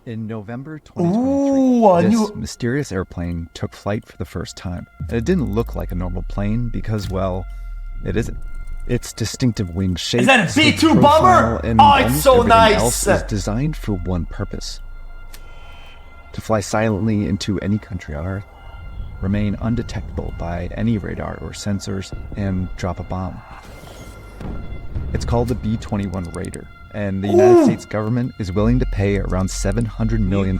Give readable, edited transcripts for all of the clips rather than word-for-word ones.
In November 2023, this mysterious airplane took flight for the first time. And it didn't look like a normal plane because, well, it isn't. Its distinctive wing shape, is that a B-2 bomber? And oh, it's so nice. Else is designed for one purpose: to fly silently into any country on Earth, remain undetectable by any radar or sensors, and drop a bomb. It's called the B21 Raider, and the United States government is willing to pay around $700 million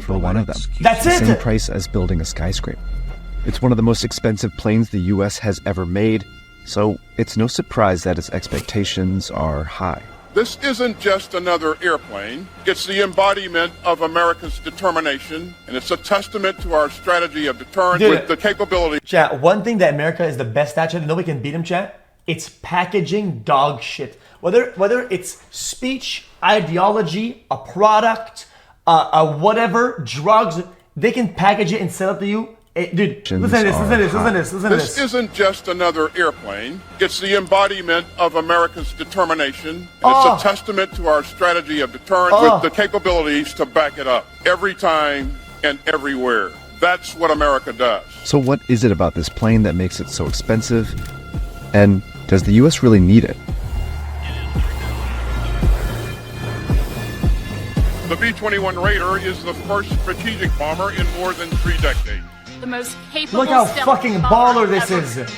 for one of them. That's the it! Same price as building a skyscraper. It's one of the most expensive planes the U.S. has ever made, so it's no surprise that its expectations are high. This isn't just another airplane. It's the embodiment of America's determination, and it's a testament to our strategy of deterrence with the capability. Chat, one thing that America is the best at, chat, nobody can beat them, chat, it's packaging dog shit. Whether it's speech, ideology, a product, whatever, drugs, they can package it and sell it to you. Dude, listen to this. This isn't just another airplane. It's the embodiment of America's determination. And it's a testament to our strategy of deterrence with the capabilities to back it up every time and everywhere. That's what America does. So what is it about this plane that makes it so expensive? And does the U.S. really need it? The B21 Raider is the first strategic bomber in more than 3 decades. The most capable. Look how fucking baller this is. Is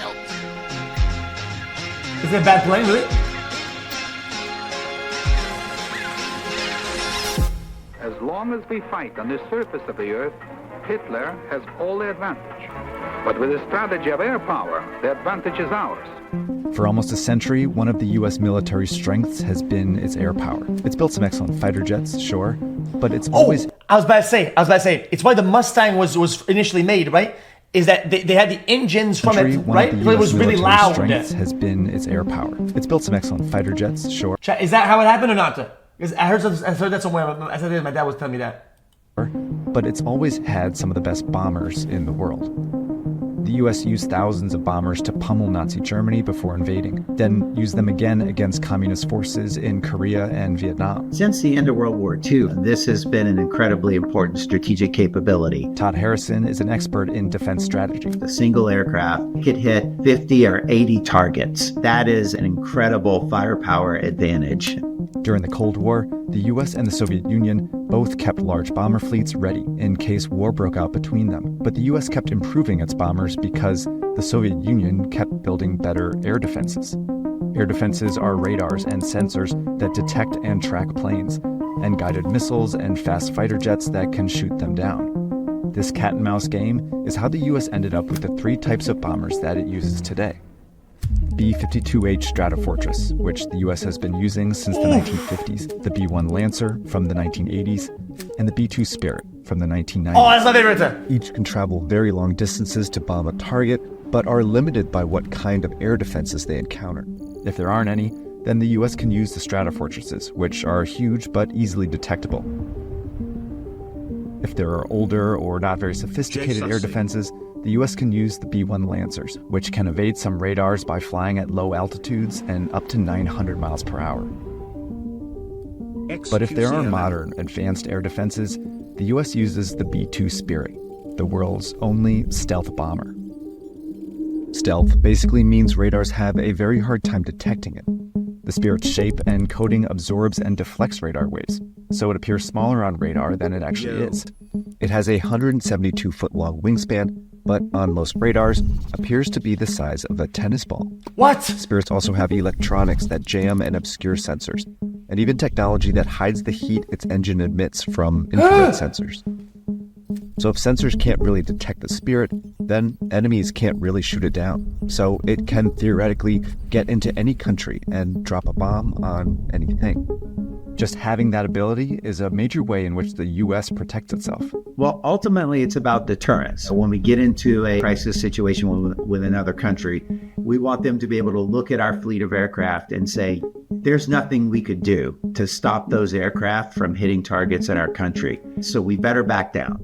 it a bad plane, really? As long as we fight on the surface of the earth, Hitler has all the advantage. But with a strategy of air power, the advantage is ours. For almost a century, one of the U.S. military strengths has been its air power. It's built some excellent fighter jets, sure, but it's always... I was about to say, it's why the Mustang was initially made, right? Is that they had the engines from it, right? So it was really loud. Has been its air power. It's built some excellent fighter jets, sure. Chat, is that how it happened or not? Because I heard that somewhere. I said my dad was telling me that. But it's always had some of the best bombers in the world. The U.S. used thousands of bombers to pummel Nazi Germany before invading, then used them again against communist forces in Korea and Vietnam. Since the end of World War II, this has been an incredibly important strategic capability. Todd Harrison is an expert in defense strategy. The single aircraft could hit 50 or 80 targets. That is an incredible firepower advantage. During the Cold War, the U.S. and the Soviet Union both kept large bomber fleets ready in case war broke out between them. But the U.S. kept improving its bombers because the Soviet Union kept building better air defenses. Air defenses are radars and sensors that detect and track planes, and guided missiles and fast fighter jets that can shoot them down. This cat-and-mouse game is how the U.S. ended up with the 3 types of bombers that it uses today. B-52H Stratofortress, which the U.S. has been using since the 1950s, the B-1 Lancer from the 1980s, and the B-2 Spirit from the 1990s. Oh, that's my favorite. Each can travel very long distances to bomb a target, but are limited by what kind of air defenses they encounter. If there aren't any, then the U.S. can use the Stratofortresses, which are huge but easily detectable. If there are older or not very sophisticated air defenses, the U.S. can use the B-1 Lancers, which can evade some radars by flying at low altitudes and up to 900 miles per hour. But if there are modern, advanced air defenses, the U.S. uses the B-2 Spirit, the world's only stealth bomber. Stealth basically means radars have a very hard time detecting it. The Spirit's shape and coating absorbs and deflects radar waves, so it appears smaller on radar than it actually is. It has a 172-foot-long wingspan, but on most radars, appears to be the size of a tennis ball. What? Spirits also have electronics that jam and obscure sensors, and even technology that hides the heat its engine emits from infrared sensors. So if sensors can't really detect the Spirit, then enemies can't really shoot it down. So it can theoretically get into any country and drop a bomb on anything. Just having that ability is a major way in which the U.S. protects itself. Well, ultimately, it's about deterrence. So when we get into a crisis situation with another country, we want them to be able to look at our fleet of aircraft and say, there's nothing we could do to stop those aircraft from hitting targets in our country. So we better back down.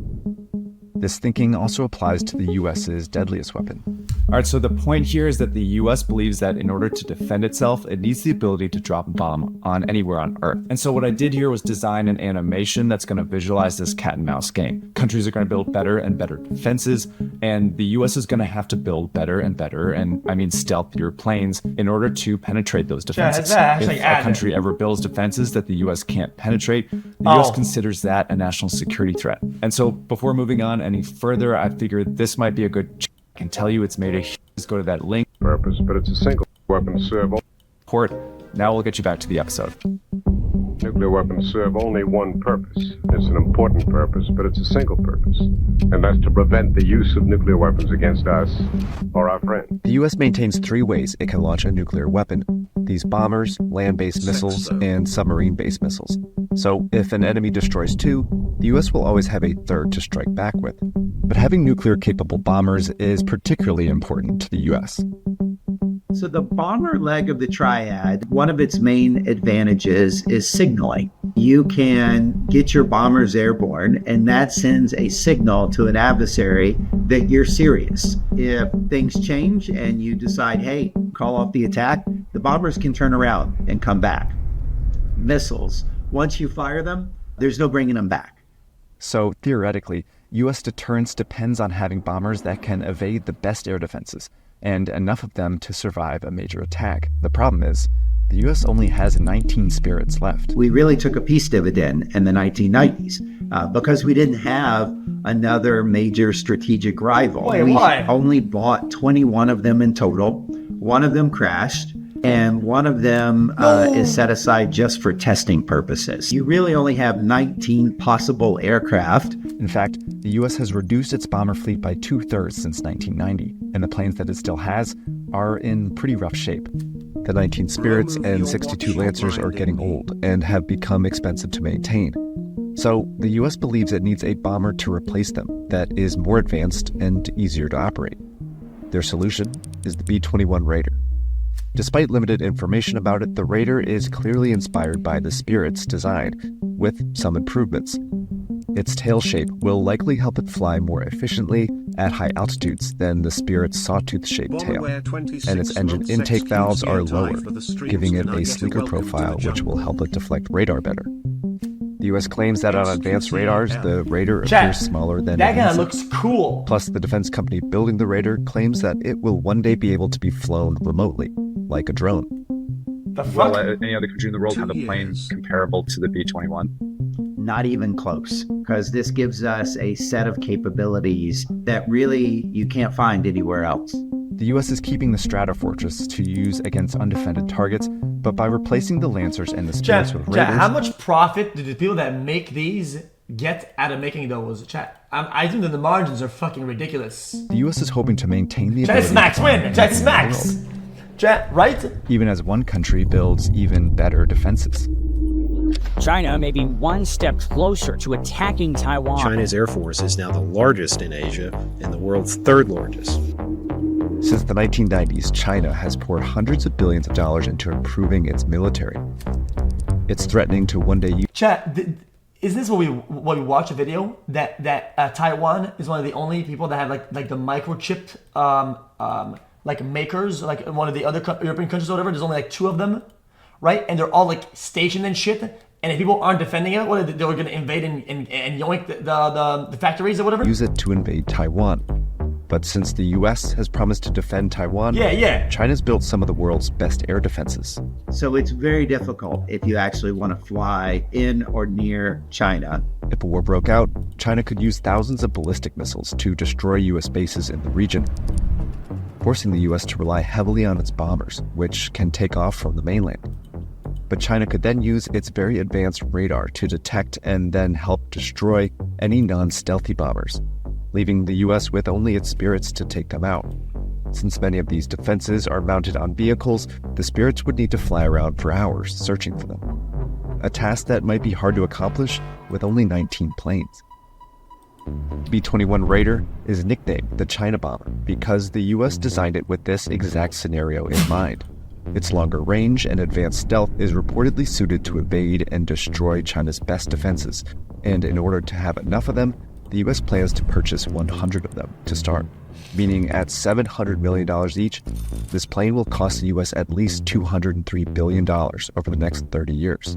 This thinking also applies to the US's deadliest weapon. All right, so the point here is that the US believes that in order to defend itself, it needs the ability to drop a bomb on anywhere on Earth. And so what I did here was design an animation that's going to visualize this cat and mouse game. Countries are going to build better and better defenses, and the US is going to have to build better and better, and I mean stealthier planes, in order to penetrate those defenses. If a country ever builds defenses that the US can't penetrate, the US considers that a national security threat. And so before moving on any further, I figured this might be a good I can tell you it's made a just go to that link purpose, but it's a single weapon to serve port. Now we'll get you back to the episode. nuclear weapons serve only one purpose. It's an important purpose, but it's a single purpose, and that's to prevent the use of nuclear weapons against us or our friends. The US maintains 3 ways it can launch a nuclear weapon: these bombers, land-based missiles, and submarine-based missiles. So if an enemy destroys 2, the US will always have a third to strike back with. But having nuclear-capable bombers is particularly important to the US. So the bomber leg of the triad, one of its main advantages is signaling. You can get your bombers airborne, and that sends a signal to an adversary that you're serious. If things change and you decide, hey, call off the attack, the bombers can turn around and come back. Missiles, once you fire them, there's no bringing them back. So theoretically, US deterrence depends on having bombers that can evade the best air defenses, and enough of them to survive a major attack. The problem is, the US only has 19 Spirits left. We really took a peace dividend in the 1990s because we didn't have another major strategic rival. Why? Only bought 21 of them in total. One of them crashed, and one of them is set aside just for testing purposes. You really only have 19 possible aircraft. In fact, the US has reduced its bomber fleet by 2/3 since 1990, and the planes that it still has are in pretty rough shape. The 19 Spirits and 62 Lancers are getting old and have become expensive to maintain. So the US believes it needs a bomber to replace them that is more advanced and easier to operate. Their solution is the B21 Raider. Despite limited information about it, the Raider is clearly inspired by the Spirit's design, with some improvements. Its tail shape will likely help it fly more efficiently at high altitudes than the Spirit's sawtooth-shaped tail, and its engine intake valves are lower, giving it a sleeker profile which will help it deflect radar better. The US claims that on advanced radars, the Raider appears smaller than that it guy is. looks cool. Plus, the defense company building the Raider claims that it will one day be able to be flown remotely, like a drone. The fuck? Will any other country in the world have a plane comparable to the B-21? Not even close, because this gives us a set of capabilities that really you can't find anywhere else. The US is keeping the Stratofortress to use against undefended targets, but by replacing the Lancers and the Spirits with Raiders... how much profit do the people that make these get out of making those? Chat, I think that the margins are fucking ridiculous. The US is hoping to maintain the Chat, ability smacks to win. Chat, smacks. Chat, right? even as one country builds even better defenses. China may be one step closer to attacking Taiwan. China's air force is now the largest in Asia and the world's 3rd largest. Since the 1990s, China has poured hundreds of billions of dollars into improving its military. It's threatening to one day use... Chat, is this what we watch a video that Taiwan is one of the only people that have like the microchipped like makers, like one of the other European countries or whatever? There's only like 2 of them, right? And they're all like stationed and shit. And if people aren't defending it, what they were going to invade and yoink the factories or whatever? Use it to invade Taiwan. But since the US has promised to defend Taiwan, China's built some of the world's best air defenses. So it's very difficult if you actually want to fly in or near China. If a war broke out, China could use thousands of ballistic missiles to destroy US bases in the region, forcing the US to rely heavily on its bombers, which can take off from the mainland. But China could then use its very advanced radar to detect and then help destroy any non-stealthy bombers, leaving the US with only its Spirits to take them out. Since many of these defenses are mounted on vehicles, the Spirits would need to fly around for hours searching for them, a task that might be hard to accomplish with only 19 planes. B-21 Raider is nicknamed the China Bomber because the US designed it with this exact scenario in mind. Its longer range and advanced stealth is reportedly suited to evade and destroy China's best defenses, and in order to have enough of them, the US plans to purchase 100 of them to start, meaning at $700 million each, this plane will cost the US at least $203 billion over the next 30 years.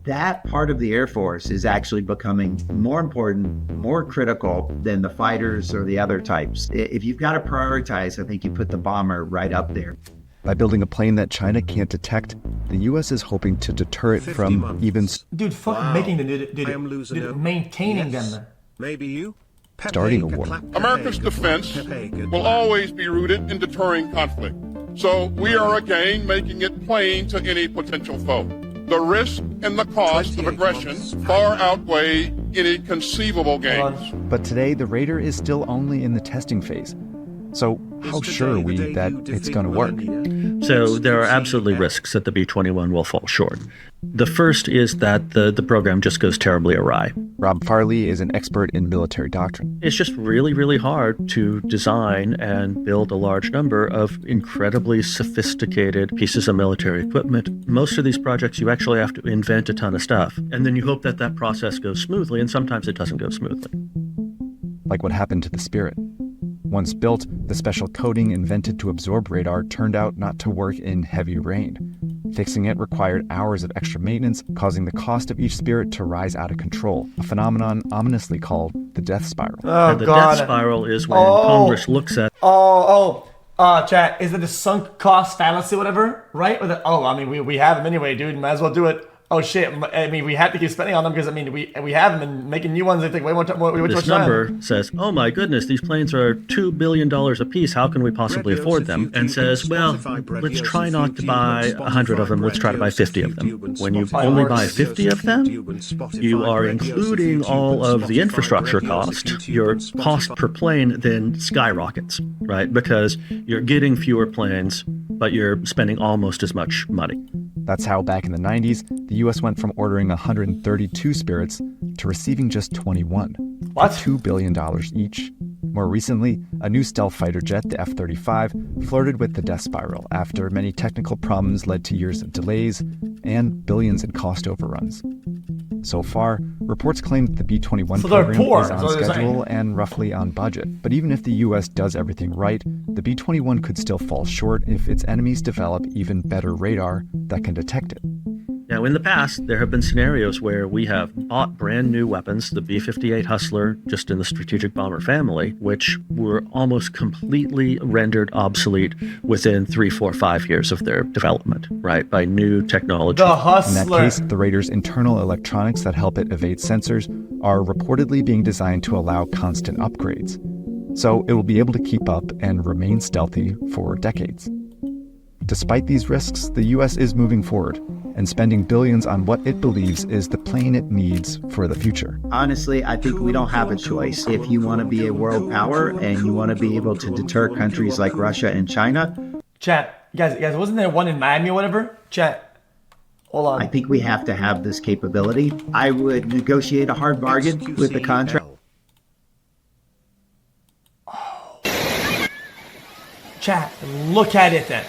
That part of the Air Force is actually becoming more important, more critical than the fighters or the other types. If you've got to prioritize, I think you put the bomber right up there. By building a plane that China can't detect, the US is hoping to deter it from months. even Dude, fucking Wow. making I am losing dude, hope. maintaining Yes. them. Maybe you? starting a war. America's defense will always be rooted in deterring conflict. So we are again making it plain to any potential foe. The risk and the cost of aggression far outweigh any conceivable gains. But today, the Raider is still only in the testing phase. So how sure are we that it's going to work? So there are absolutely risks that the B-21 will fall short. The first is that the program just goes terribly awry. Rob Farley is an expert in military doctrine. It's just really, really hard to design and build a large number of incredibly sophisticated pieces of military equipment. Most of these projects, you actually have to invent a ton of stuff. And then you hope that that process goes smoothly, and sometimes it doesn't go smoothly. Like what happened to the Spirit. Once built, the special coating invented to absorb radar turned out not to work in heavy rain. Fixing it required hours of extra maintenance, causing the cost of each Spirit to rise out of control, a phenomenon ominously called the death spiral. Oh, and the God. death spiral is when Congress looks at... Chat, is it the sunk cost fallacy, whatever, right? Or we have them anyway, dude, might as well do it. Oh shit, I mean, we have to keep spending on them because, I mean, we have them and making new ones, they take way more time. This number says, oh my goodness, these planes are $2 billion a piece, how can we possibly afford them? And says, well, let's try not to buy 100 of them, let's try to buy 50 of them. When you only buy 50 of them, you are including all of the infrastructure cost. Your cost per plane then skyrockets, right? Because you're getting fewer planes, but you're spending almost as much money. That's how back in the 90s, the US went from ordering 132 Spirits to receiving just 21. What? $2 billion each. More recently, a new stealth fighter jet, the F-35, flirted with the death spiral after many technical problems led to years of delays and billions in cost overruns. So far, reports claim that the B-21 program is on schedule and roughly on budget. But even if the US does everything right, the B-21 could still fall short if its enemies develop even better radar that can detect it. Now, in the past, there have been scenarios where we have bought brand new weapons, the B-58 Hustler, just in the strategic bomber family, which were almost completely rendered obsolete within 3, 4, 5 years of their development, right, by new technology. The Hustler. In that case, the Raider's internal electronics that help it evade sensors are reportedly being designed to allow constant upgrades. So it will be able to keep up and remain stealthy for decades. Despite these risks, the US is moving forward and spending billions on what it believes is the plane it needs for the future. Honestly, I think we don't have a choice. If you want to be a world power and you want to be able to deter countries like Russia and China. Chat, guys, wasn't there one in Miami or whatever? Chat, hold on. I think we have to have this capability. I would negotiate a hard bargain with the contract. Chat, look at it then.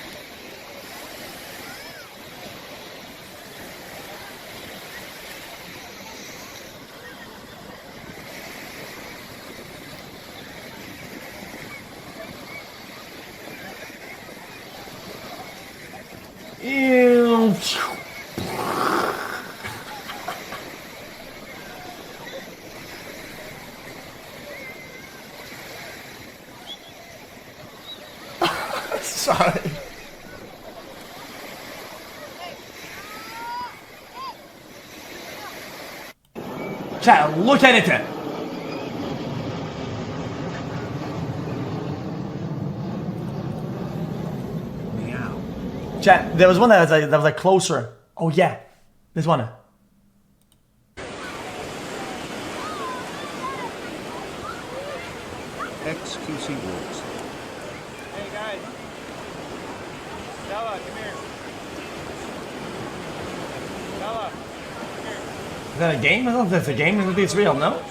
Ew. Sorry. Chat, look at it then. Chat, there was one that was like closer. Oh yeah, this one. xQc rules. Hey guys. Stella, come here. Stella, come here. Is that a game? I don't know if that's a game. I don't think it's real, no?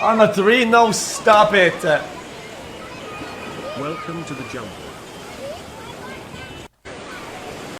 On the 3? No, stop it. Welcome to the jungle.